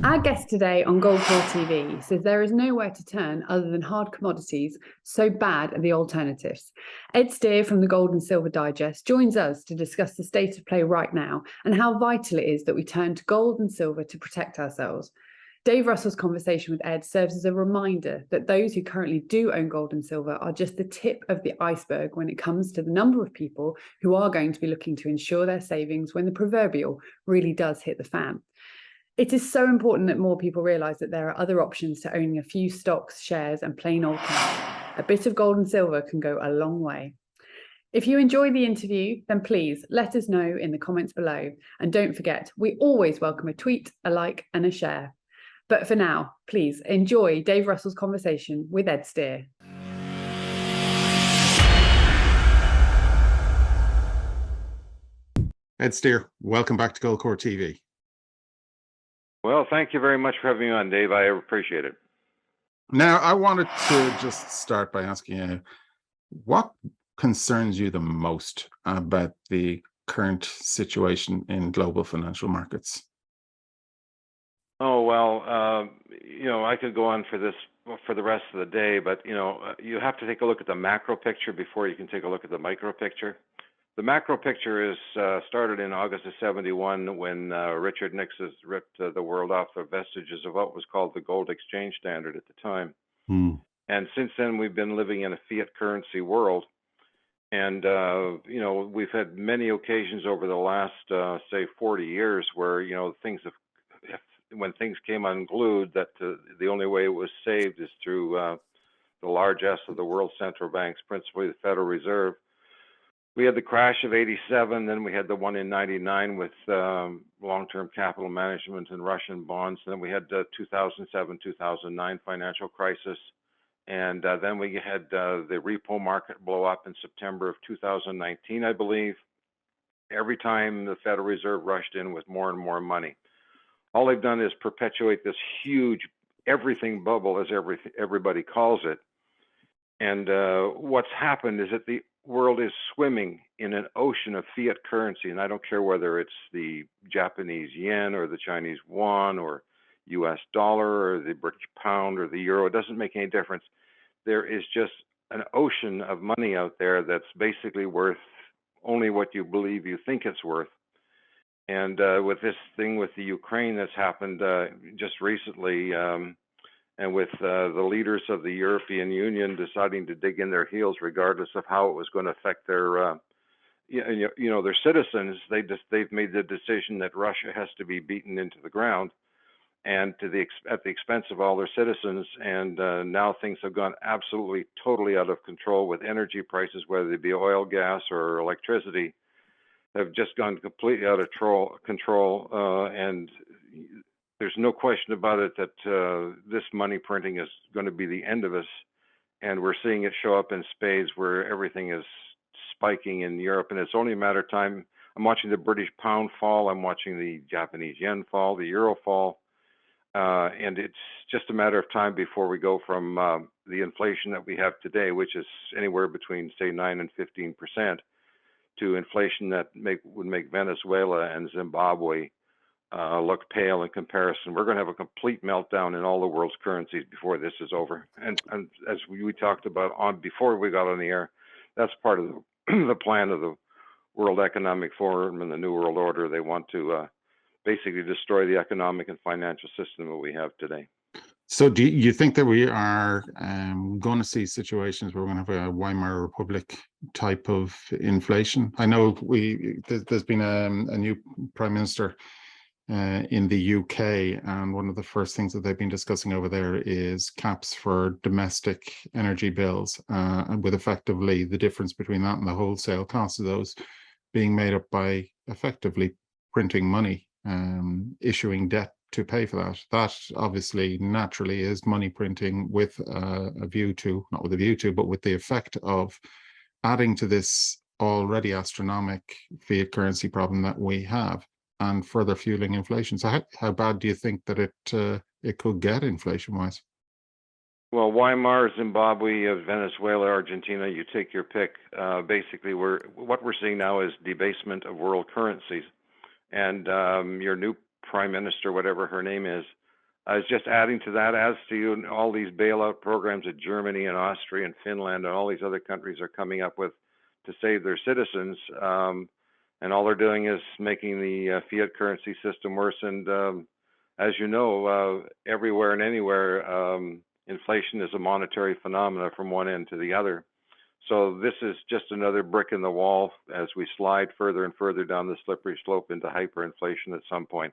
Our guest today on GoldCore TV says there is nowhere to turn other than hard commodities, so bad are the alternatives. Ed Steer from the Gold and Silver Digest joins us to discuss the state of play right now and how vital it is that we turn to gold and silver to protect ourselves. Dave Russell's conversation with Ed serves as a reminder that those who currently do own gold and silver are just the tip of the iceberg when it comes to the number of people who are going to be looking to ensure their savings when the proverbial really does hit the fan. It is so important that more people realise that there are other options to owning a few stocks, shares, and plain old cash. A bit of gold and silver can go a long way. If you enjoy the interview, then please let us know in the comments below. And don't forget, we always welcome a tweet, a like, and a share. But for now, please enjoy Dave Russell's conversation with Ed Steer. Ed Steer, welcome back to GoldCore TV. Well, thank you very much for having me on, Dave. I appreciate it. Now, I wanted to just start by asking you, what concerns you the most about the current situation in global financial markets? Oh, well, I could go on for the rest of the day, but, you have to take a look at the macro picture before you can take a look at the micro picture. The macro picture is started in August of '71 when Richard Nixon ripped the world off the vestiges of what was called the gold exchange standard at the time. And since then, we've been living in a fiat currency world. And, we've had many occasions over the last, say, 40 years where, when things came unglued, that the only way it was saved is through the large S of the world central banks, principally the Federal Reserve. We had the crash of '87, then we had the one in '99 with long-term capital management and Russian bonds. Then we had the 2007, 2009 financial crisis. And then we had the repo market blow up in September of 2019, I believe. Every time the Federal Reserve rushed in with more and more money. All they've done is perpetuate this huge everything bubble, as everybody calls it. And what's happened is that the world is swimming in an ocean of fiat currency, and I don't care whether it's the Japanese yen or the Chinese yuan or US dollar or the British pound or the euro. It doesn't make any difference. There is just an ocean of money out there that's basically worth only what you believe you think it's worth. And with this thing with the Ukraine that's happened just recently, and with the leaders of the European Union deciding to dig in their heels, regardless of how it was going to affect their, their citizens, they've made the decision that Russia has to be beaten into the ground, and at the expense of all their citizens. And now things have gone absolutely, totally out of control with energy prices, whether they be oil, gas, or electricity, have just gone completely out of control, and there's no question about it that this money printing is going to be the end of us, and we're seeing it show up in spades where everything is spiking in Europe, and it's only a matter of time. I'm watching the British pound fall, I'm watching the Japanese yen fall, the euro fall, and it's just a matter of time before we go from the inflation that we have today, which is anywhere between, say, 9 and 15%, to inflation that would make Venezuela and Zimbabwe look pale in comparison. We're going to have a complete meltdown in all the world's currencies before this is over. And as we talked about before we got on the air, that's part of the plan of the World Economic Forum and the New World Order. They want to basically destroy the economic and financial system that we have today. So do you think that we are going to see situations where we're going to have a Weimar Republic type of inflation? I know there's been a new prime minister in the UK, and one of the first things that they've been discussing over there is caps for domestic energy bills, and with effectively the difference between that and the wholesale cost of those being made up by effectively printing money, issuing debt to pay for that. That obviously naturally is money printing with a view to, not with a view to, but with the effect of adding to this already astronomical fiat currency problem that we have, and further fueling inflation. So how bad do you think that it could get inflation-wise? Well, Weimar, Zimbabwe, Venezuela, Argentina, you take your pick. Basically, what we're seeing now is debasement of world currencies. And your new prime minister, whatever her name is, I was just adding to that, as to all these bailout programs that Germany and Austria and Finland and all these other countries are coming up with to save their citizens. And all they're doing is making the fiat currency system worse. And as you know, everywhere and anywhere, inflation is a monetary phenomena from one end to the other. So this is just another brick in the wall as we slide further and further down the slippery slope into hyperinflation at some point.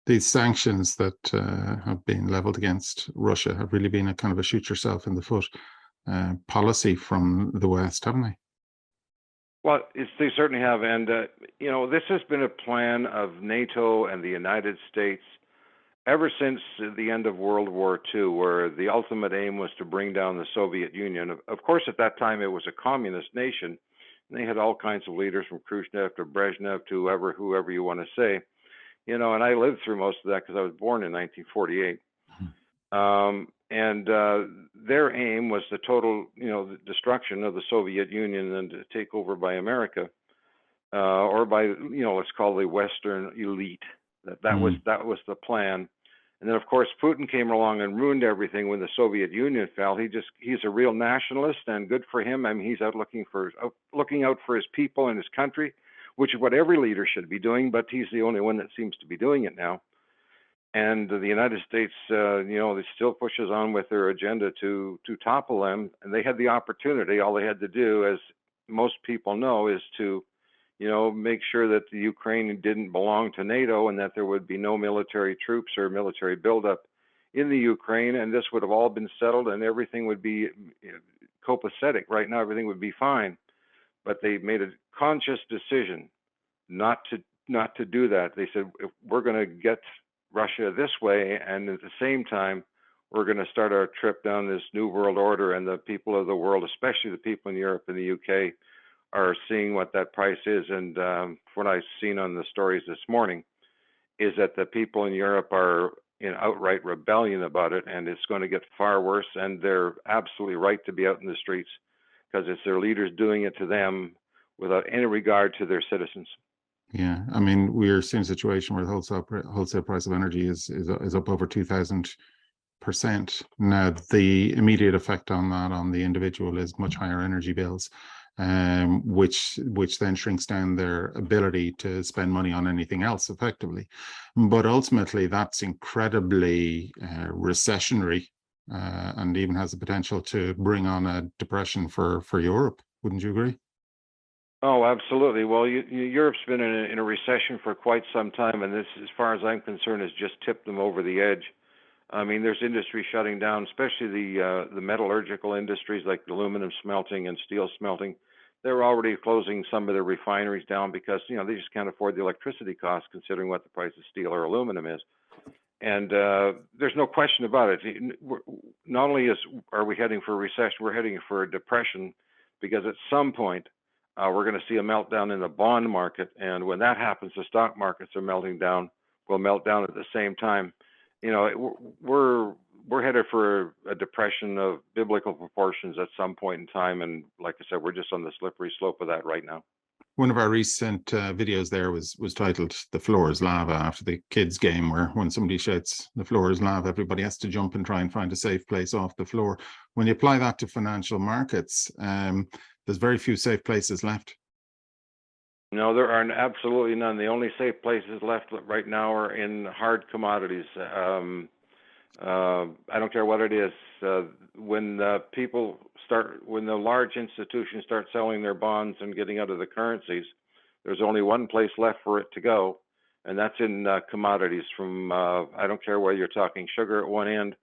These sanctions that have been leveled against Russia have really been a kind of a shoot yourself in the foot policy from the West, haven't they? Well, they certainly have. And, this has been a plan of NATO and the United States ever since the end of World War II, where the ultimate aim was to bring down the Soviet Union. Of course, at that time, it was a communist nation. And they had all kinds of leaders, from Khrushchev to Brezhnev to whoever you want to say. And I lived through most of that because I was born in 1948. Their aim was the total, the destruction of the Soviet Union and to take over by America, or by, let's call the Western elite. That was the plan. And then, of course, Putin came along and ruined everything when the Soviet Union fell. He's a real nationalist, and good for him. I mean, he's out looking out for his people and his country, which is what every leader should be doing, but he's the only one that seems to be doing it now. And the United States, they still pushes on with their agenda to topple them. And they had the opportunity. All they had to do, as most people know, is to, make sure that the Ukraine didn't belong to NATO and that there would be no military troops or military buildup in the Ukraine. And this would have all been settled and everything would be copacetic. Right now, everything would be fine. But they made a conscious decision not to do that. They said, if we're going to get Russia this way, and at the same time, we're going to start our trip down this new world order, and the people of the world, especially the people in Europe and the UK, are seeing what that price is. And what I've seen on the stories this morning is that the people in Europe are in outright rebellion about it, and it's going to get far worse, and they're absolutely right to be out in the streets because it's their leaders doing it to them without any regard to their citizens. Yeah, I mean, we're seeing a situation where the wholesale price of energy is up over 2,000%. Now, the immediate effect on that on the individual is much higher energy bills, which then shrinks down their ability to spend money on anything else effectively. But ultimately, that's incredibly recessionary, and even has the potential to bring on a depression for Europe. Wouldn't you agree? Oh, absolutely. Well, Europe's been in a recession for quite some time, and this, as far as I'm concerned, has just tipped them over the edge. I mean, there's industry shutting down, especially the metallurgical industries like aluminum smelting and steel smelting. They're already closing some of their refineries down because they just can't afford the electricity costs, considering what the price of steel or aluminum is. And there's no question about it. Not only are we heading for a recession, we're heading for a depression, because at some point we're going to see a meltdown in the bond market, and when that happens, the stock markets are melting down. Will melt down at the same time. We're headed for a depression of biblical proportions at some point in time, and like I said, we're just on the slippery slope of that right now. One of our recent videos there was titled "The Floor is Lava," after the kids' game, where when somebody shouts "the floor is lava," everybody has to jump and try and find a safe place off the floor. When you apply that to financial markets, there's very few safe places left. No, there are absolutely none. The only safe places left right now are in hard commodities. I don't care what it is. When the large institutions start selling their bonds and getting out of the currencies, there's only one place left for it to go, and that's in commodities. From I don't care whether you're talking sugar at one end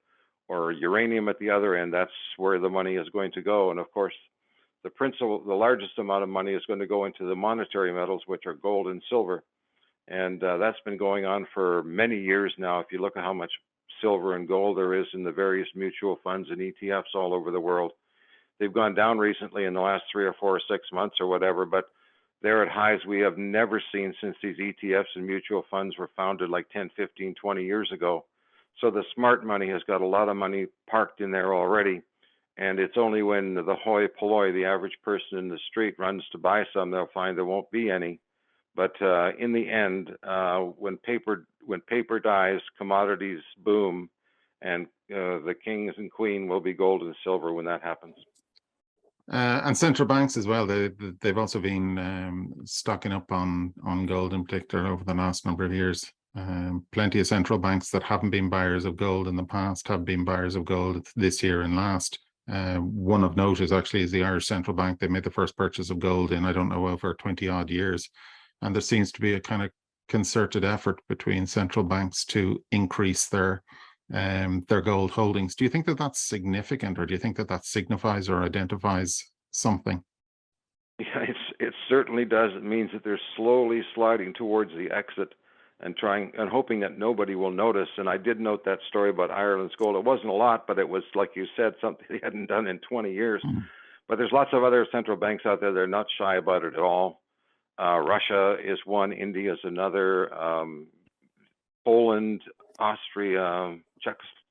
or uranium at the other end. That's where the money is going to go. And of course, the largest amount of money is going to go into the monetary metals, which are gold and silver. And that's been going on for many years now. If you look at how much silver and gold there is in the various mutual funds and ETFs all over the world, they've gone down recently in the last 3 or 4 or 6 months or whatever, but they're at highs we have never seen since these ETFs and mutual funds were founded like 10, 15, 20 years ago. So the smart money has got a lot of money parked in there already. And it's only when the hoi polloi, the average person in the street, runs to buy some, they'll find there won't be any. But in the end, when paper when paper dies, commodities boom, and the kings and queen will be gold and silver when that happens. And central banks as well, they've also been stocking up on gold in particular over the last number of years. Plenty of central banks that haven't been buyers of gold in the past have been buyers of gold this year and last. One of note is actually the Irish Central Bank. They made the first purchase of gold in, I don't know, over 20 odd years. And there seems to be a kind of concerted effort between central banks to increase their gold holdings. Do you think that that's significant, or do you think that that signifies or identifies something? Yeah, it certainly does. It means that they're slowly sliding towards the exit and trying and hoping that nobody will notice. And I did note that story about Ireland's gold. It wasn't a lot, but it was, like you said, something they hadn't done in 20 years. But there's lots of other central banks out there. They're not shy about it at all. Russia is one, India is another, Poland, Austria,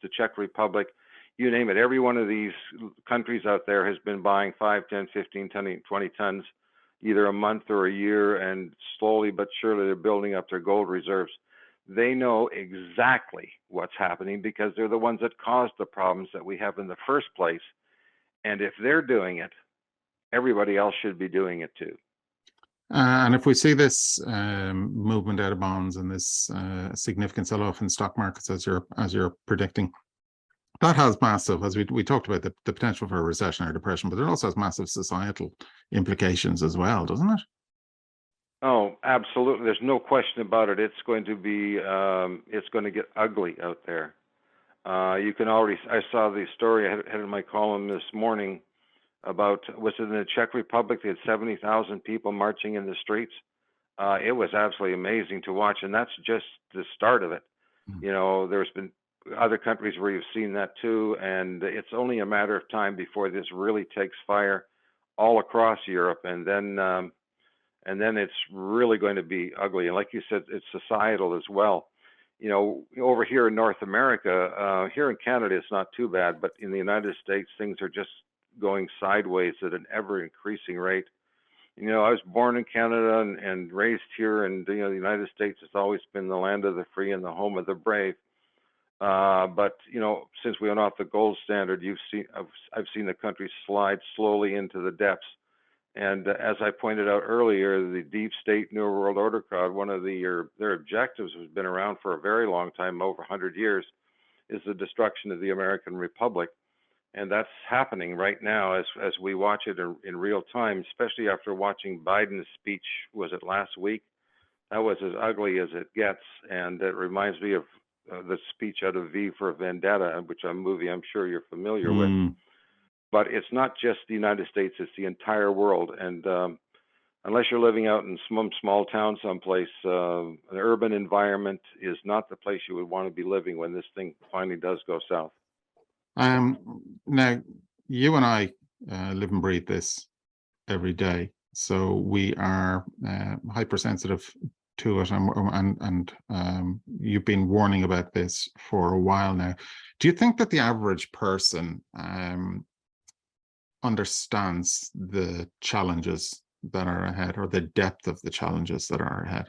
the Czech Republic, you name it. Every one of these countries out there has been buying 5, 10, 15, 20 tons, either a month or a year, and slowly but surely they're building up their gold reserves. They know exactly what's happening because they're the ones that caused the problems that we have in the first place. And if they're doing it, everybody else should be doing it too. And if we see this movement out of bonds and this significant sell-off in stock markets as you're predicting, that has massive, as we talked about, the potential for a recession or depression, but it also has massive societal implications as well, doesn't it? Oh, absolutely. There's no question about it. It's going to be, it's going to get ugly out there. You can already, I saw the story I had in my column this morning about, was it in the Czech Republic? They had 70,000 people marching in the streets. It was absolutely amazing to watch, and that's just the start of it. You know, there's been other countries where you've seen that too, and it's only a matter of time before this really takes fire all across Europe, and then it's really going to be ugly. And like you said, it's societal as well. You know, over here in North America, here in Canada, it's not too bad, but in the United States, things are just going sideways at an ever increasing rate. You know, I was born in Canada and raised here, and you know, the United States has always been the land of the free and the home of the brave. But you know, since we went off the gold standard, I've seen the country slide slowly into the depths. And as I pointed out earlier, the deep state New World Order crowd, one of their objectives has been around for a very long time, over 100 years, is the destruction of the American Republic. And that's happening right now as we watch it in real time, especially after watching Biden's speech, was it last week? That was as ugly as it gets. And it reminds me of the speech out of V for Vendetta, which a movie I'm sure you're familiar with. But it's not just the United States, it's the entire world. And unless you're living out in some small town someplace, an urban environment is not the place you would want to be living when this thing finally does go south. Now, you and I live and breathe this every day, so we are hypersensitive to it, and you've been warning about this for a while now. Do you think that the average person understands the challenges that are ahead, or the depth of the challenges that are ahead?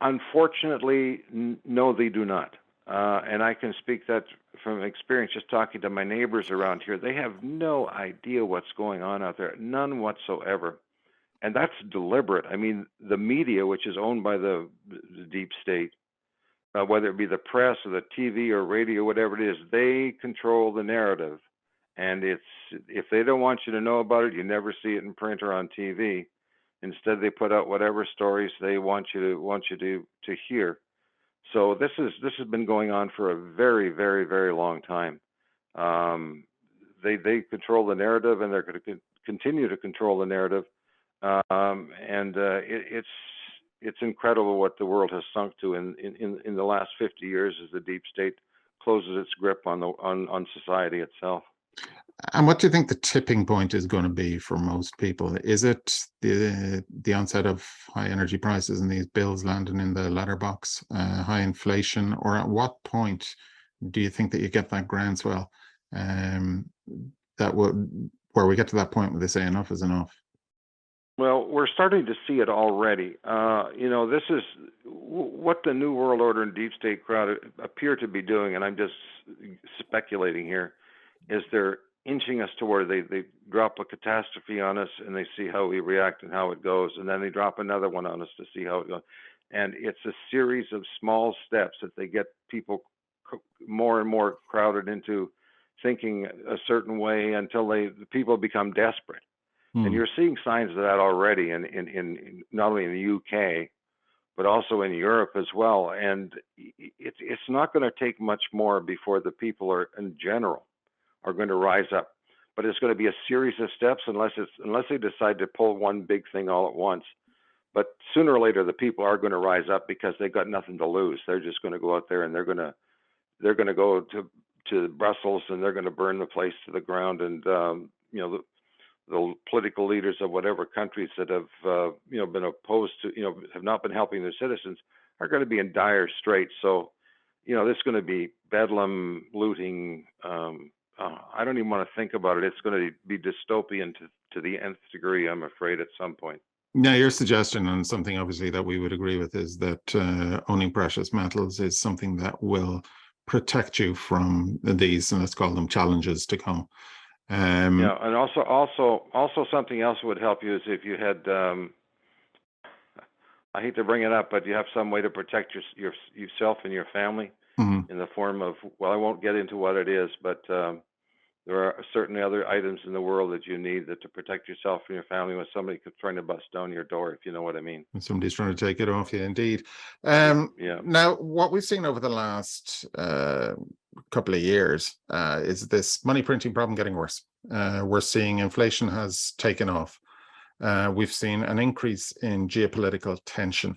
Unfortunately, no, they do not. And I can speak that from experience, just talking to my neighbors around here. They have no idea what's going on out there, none whatsoever. And that's deliberate. I mean, the media, which is owned by the deep state, whether it be the press or the TV or radio, whatever it is, they control the narrative. And if they don't want you to know about it, you never see it in print or on TV. Instead, they put out whatever stories they want you to hear. So this has been going on for a very, very, very long time. They control the narrative, and they're going to continue to control the narrative. It's incredible what the world has sunk to in the last 50 years as the deep state closes its grip on society itself. And what do you think the tipping point is going to be for most people? Is it the onset of high energy prices and these bills landing in the letterbox, high inflation, or at what point do you think that you get that groundswell where we get to that point where they say enough is enough? Well, we're starting to see it already. This is what the New World Order and Deep State crowd appear to be doing, and I'm just speculating here, is they're inching us to where they drop a catastrophe on us and they see how we react and how it goes, and then they drop another one on us to see how it goes. And it's a series of small steps that they get people more and more crowded into thinking a certain way until the people become desperate. And you're seeing signs of that already in not only in the UK, but also in Europe as well. And it's not going to take much more before the people in general are going to rise up. But it's going to be a series of steps unless they decide to pull one big thing all at once. But sooner or later, the people are going to rise up because they've got nothing to lose. They're just going to go out there and they're going to go to Brussels and they're going to burn the place to the ground. And the political leaders of whatever countries that have been opposed to have not been helping their citizens are going to be in dire straits. So this is going to be bedlam, looting. I don't even want to think about it. It's going to be dystopian to the nth degree, I'm afraid, at some point. Now, your suggestion, and something obviously that we would agree with, is that owning precious metals is something that will protect you from these, and let's call them challenges to come. Yeah, and also something else would help you is if you had, I hate to bring it up, but you have some way to protect yourself and your family in the form of, well, I won't get into what it is, but there are certainly other items in the world that you need to protect yourself and your family when somebody trying to bust down your door, if you know what I mean. And somebody's trying to take it off you, indeed. Yeah. Now, what we've seen over the last couple of years is this money printing problem getting worse. We're seeing inflation has taken off. We've seen an increase in geopolitical tension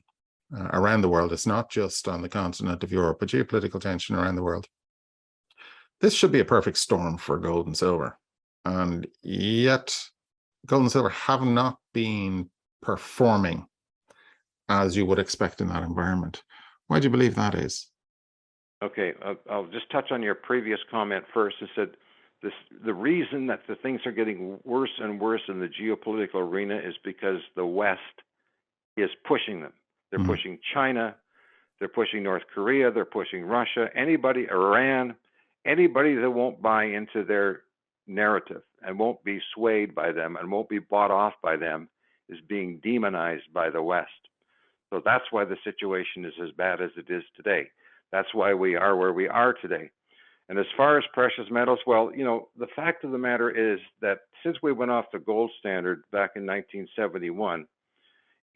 around the world. It's not just on the continent of Europe, but geopolitical tension around the world. This should be a perfect storm for gold and silver. And yet, gold and silver have not been performing as you would expect in that environment. Why do you believe that is? Okay, I'll just touch on your previous comment first. It said the reason that the things are getting worse and worse in the geopolitical arena is because the West is pushing them. They're pushing China, they're pushing North Korea, they're pushing Russia, Iran, anybody that won't buy into their narrative and won't be swayed by them and won't be bought off by them is being demonized by the West. So that's why the situation is as bad as it is today. That's why we are where we are today. And as far as precious metals, well, the fact of the matter is that since we went off the gold standard back in 1971,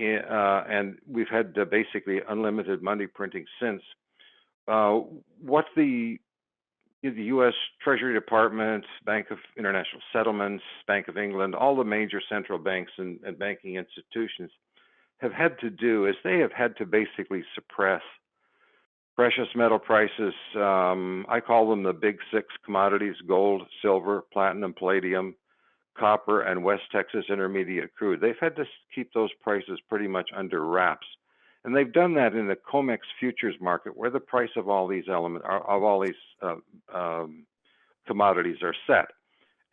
and we've had basically unlimited money printing since, what the U.S. Treasury Department, Bank of International Settlements, Bank of England, all the major central banks and banking institutions have had to do is they have had to basically suppress precious metal prices. I call them the big six commodities: gold, silver, platinum, palladium, copper, and West Texas Intermediate crude. They've had to keep those prices pretty much under wraps. And they've done that in the COMEX futures market, where the price of all these commodities are set.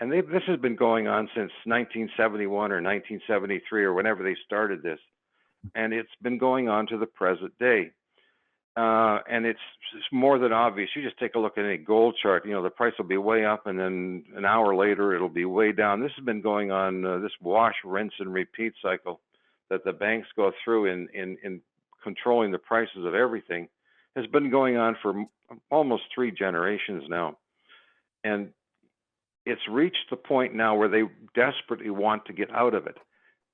And this has been going on since 1971 or 1973 or whenever they started this. And it's been going on to the present day. And it's more than obvious. You just take a look at any gold chart, the price will be way up and then an hour later it'll be way down. This has been going on, this wash, rinse, and repeat cycle that the banks go through in controlling the prices of everything has been going on for almost 3 generations now. And it's reached the point now where they desperately want to get out of it.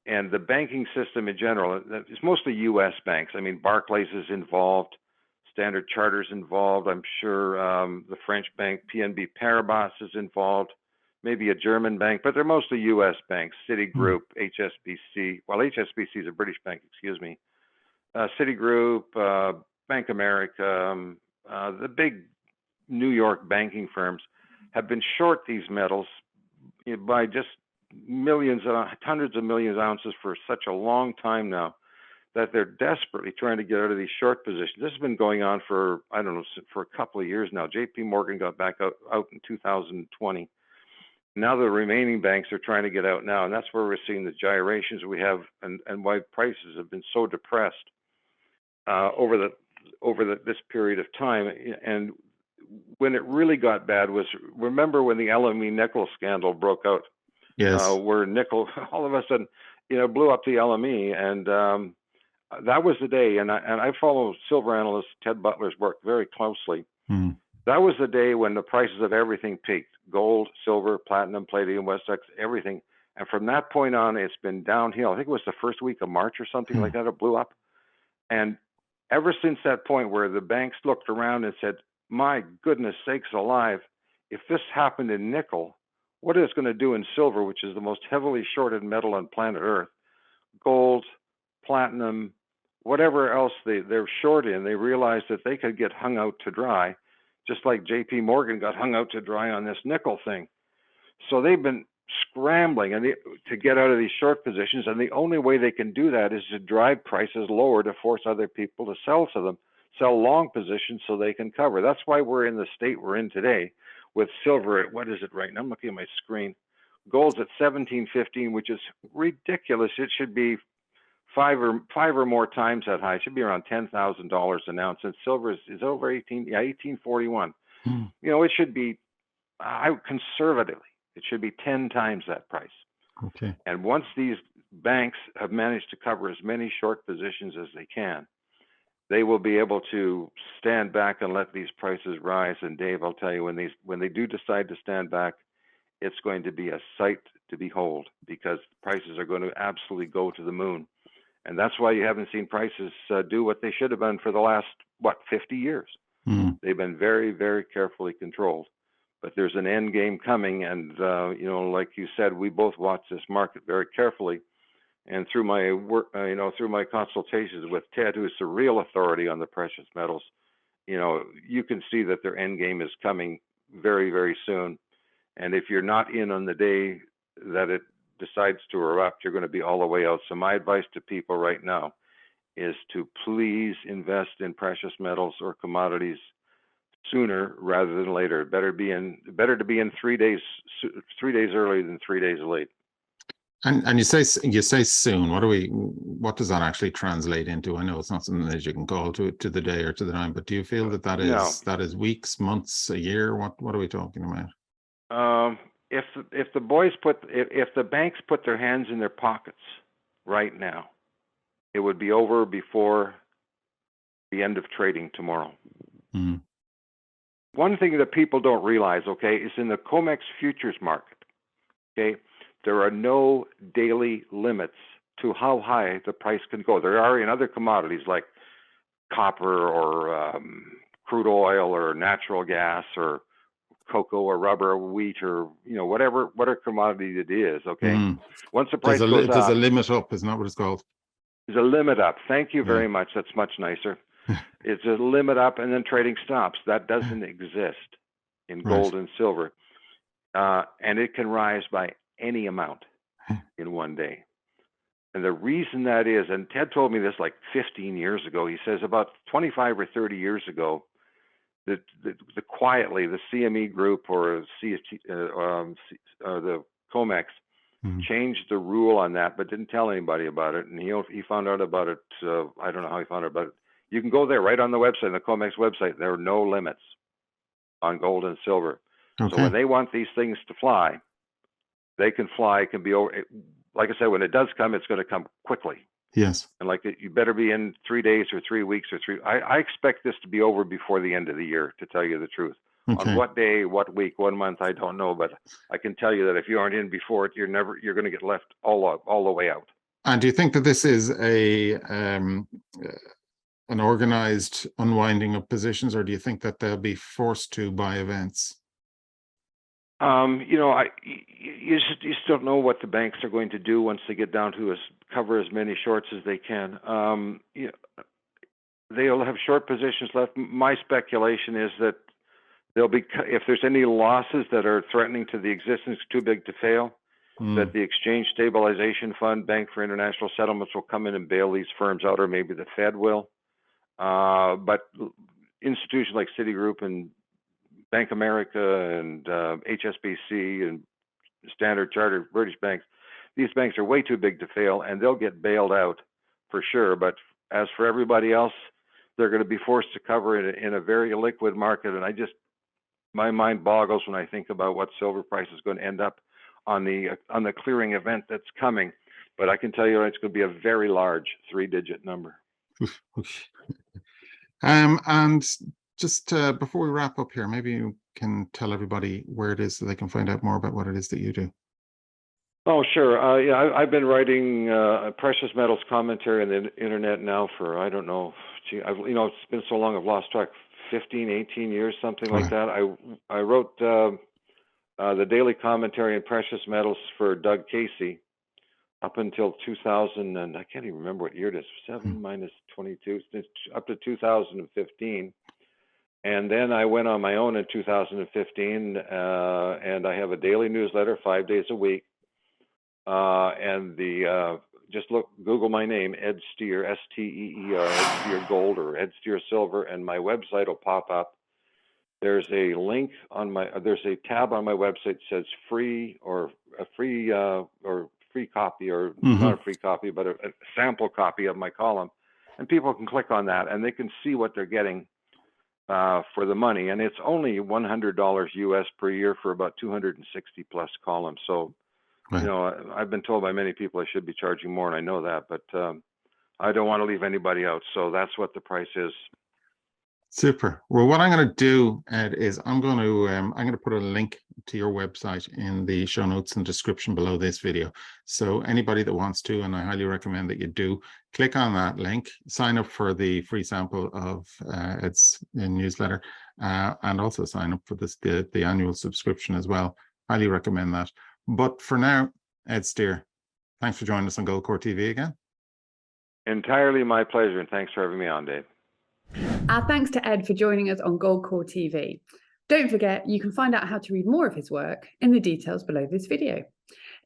And the banking system in general, it's mostly U.S. banks. I mean, Barclays is involved, Standard Charter's involved. I'm sure the French bank PNB Paribas is involved, maybe a German bank, but they're mostly U.S. banks, Citigroup, HSBC. Well, HSBC is a British bank, excuse me. Citigroup, Bank America, the big New York banking firms have been short these metals by just hundreds of millions of ounces for such a long time now that they're desperately trying to get out of these short positions. This has been going on for, I don't know, for a couple of years now. JP Morgan got back out in 2020 Now the remaining banks are trying to get out now, and that's where we're seeing the gyrations we have, and why prices have been so depressed over this period of time. And when it really got bad was, remember when the LME nickel scandal broke out, Yes. where nickel all of a sudden, blew up the LME, and that was the day. And I follow silver analyst Ted Butler's work very closely. Mm. That was the day when the prices of everything peaked: gold, silver, platinum, palladium, Westex, everything. And from that point on, it's been downhill. I think it was the first week of March or something like that, it blew up. And ever since that point where the banks looked around and said, my goodness sakes alive, if this happened in nickel, what is it going to do in silver, which is the most heavily shorted metal on planet Earth, gold, platinum, whatever else they're short in, they realized that they could get hung out to dry, just like JP Morgan got hung out to dry on this nickel thing. So they've been scrambling to get out of these short positions, and the only way they can do that is to drive prices lower to force other people to sell to them, sell long positions so they can cover. That's why we're in the state we're in today, with silver at, what is it right now? I'm looking at my screen. Gold's at 1715, which is ridiculous. It should be five or more times that high. It should be around $10,000 an ounce, and silver is over 1841. It should be, conservatively, it should be 10 times that price. Okay. And once these banks have managed to cover as many short positions as they can, they will be able to stand back and let these prices rise. And Dave, I'll tell you, when they do decide to stand back, it's going to be a sight to behold, because prices are going to absolutely go to the moon. And that's why you haven't seen prices do what they should have done for the last, 50 years. They've been very, very carefully controlled. But there's an end game coming, and like you said, we both watch this market very carefully. And through my work, through my consultations with Ted, who's the real authority on the precious metals, you can see that their end game is coming very, very soon. And if you're not in on the day that it decides to erupt, you're going to be all the way out. So my advice to people right now is to please invest in precious metals or commodities sooner rather than later. Better to be in 3 days early than 3 days late. And you say soon. What does that actually translate into? I know it's not something that you can call to the day or to the time, but do you feel that is weeks, months, a year? What are we talking about? If the banks put their hands in their pockets right now, it would be over before the end of trading tomorrow. Mm-hmm. One thing that people don't realize, okay, is in the COMEX futures market, okay, there are no daily limits to how high the price can go. There are in other commodities like copper or crude oil or natural gas or cocoa or rubber or wheat or whatever commodity it is. Okay, once the price goes up, there's a limit up. Isn't that what it's called? There's a limit up. Thank you very much. That's much nicer. It's a limit up, and then trading stops. That doesn't exist in gold and silver, and it can rise by any amount in one day. And the reason that is, and Ted told me this like 15 years ago. He says about 25 or 30 years ago, the quietly the CME group or the COMEX changed the rule on that, but didn't tell anybody about it. And he found out about it. I don't know how he found out about it. You can go there right on the website, the COMEX website. There are no limits on gold and silver. Okay. So when they want these things to fly, they can fly. It can be over. Like I said, when it does come, it's going to come quickly. Yes. And you better be in 3 days or 3 weeks or I expect this to be over before the end of the year, to tell you the truth. Okay. On what day, what week, what month, I don't know, but I can tell you that if you aren't in before it, you're going to get left all the way out. And do you think that this is an organized unwinding of positions, or do you think that they'll be forced to by events? You just don't know what the banks are going to do once they get down to cover as many shorts as they can. They'll have short positions left. My speculation is that if there's any losses that are threatening to the existence, too big to fail, that the Exchange Stabilization Fund, Bank for International Settlements, will come in and bail these firms out, or maybe the Fed will. But institutions like Citigroup and Bank America and HSBC and Standard Chartered, British banks. These banks are way too big to fail, and they'll get bailed out for sure. But as for everybody else, they're going to be forced to cover it in a very illiquid market. And my mind boggles when I think about what silver price is going to end up on the clearing event that's coming. But I can tell you it's going to be a very large 3-digit number. And just before we wrap up here, maybe you can tell everybody where it is so they can find out more about what it is that you do. Oh, sure. Yeah, I've been writing precious metals commentary on the internet now for, I don't know, it's been so long I've lost track, 15, 18 years, something like that. I wrote the daily commentary on precious metals for Doug Casey up until 2000, and I can't even remember what year it is, 7 minus 22, up to 2015. And then I went on my own in 2015, and I have a daily newsletter 5 days a week. And just Google my name, Ed Steer, S-T-E-E-R, Ed Steer Gold or Ed Steer Silver, and my website will pop up. There's a link on there's a tab on my website that says free or a free copy, or not a free copy, but a sample copy of my column. And people can click on that and they can see what they're getting for the money. And it's only $100 US per year for about 260 plus columns. So, I've been told by many people I should be charging more, and I know that, but I don't want to leave anybody out. So that's what the price is. Super. Well, what I'm going to do, Ed, is I'm going to put a link to your website in the show notes and description below this video. So anybody that wants to, and I highly recommend that you do, click on that link, sign up for the free sample of Ed's newsletter, and also sign up for the annual subscription as well. Highly recommend that. But for now, Ed Steer, thanks for joining us on GoldCore TV again. Entirely my pleasure, and thanks for having me on, Dave. Our thanks to Ed for joining us on GoldCore TV. Don't forget, you can find out how to read more of his work in the details below this video.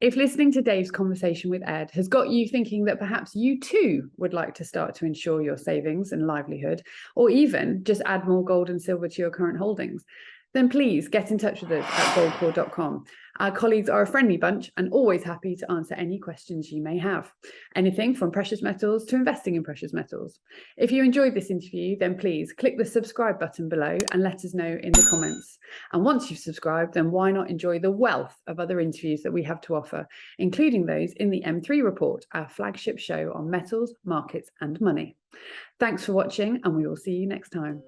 If listening to Dave's conversation with Ed has got you thinking that perhaps you too would like to start to ensure your savings and livelihood, or even just add more gold and silver to your current holdings, then please get in touch with us at goldcore.com. Our colleagues are a friendly bunch and always happy to answer any questions you may have. Anything from precious metals to investing in precious metals. If you enjoyed this interview, then please click the subscribe button below and let us know in the comments. And once you've subscribed, then why not enjoy the wealth of other interviews that we have to offer, including those in the M3 Report, our flagship show on metals, markets and money. Thanks for watching, and we will see you next time.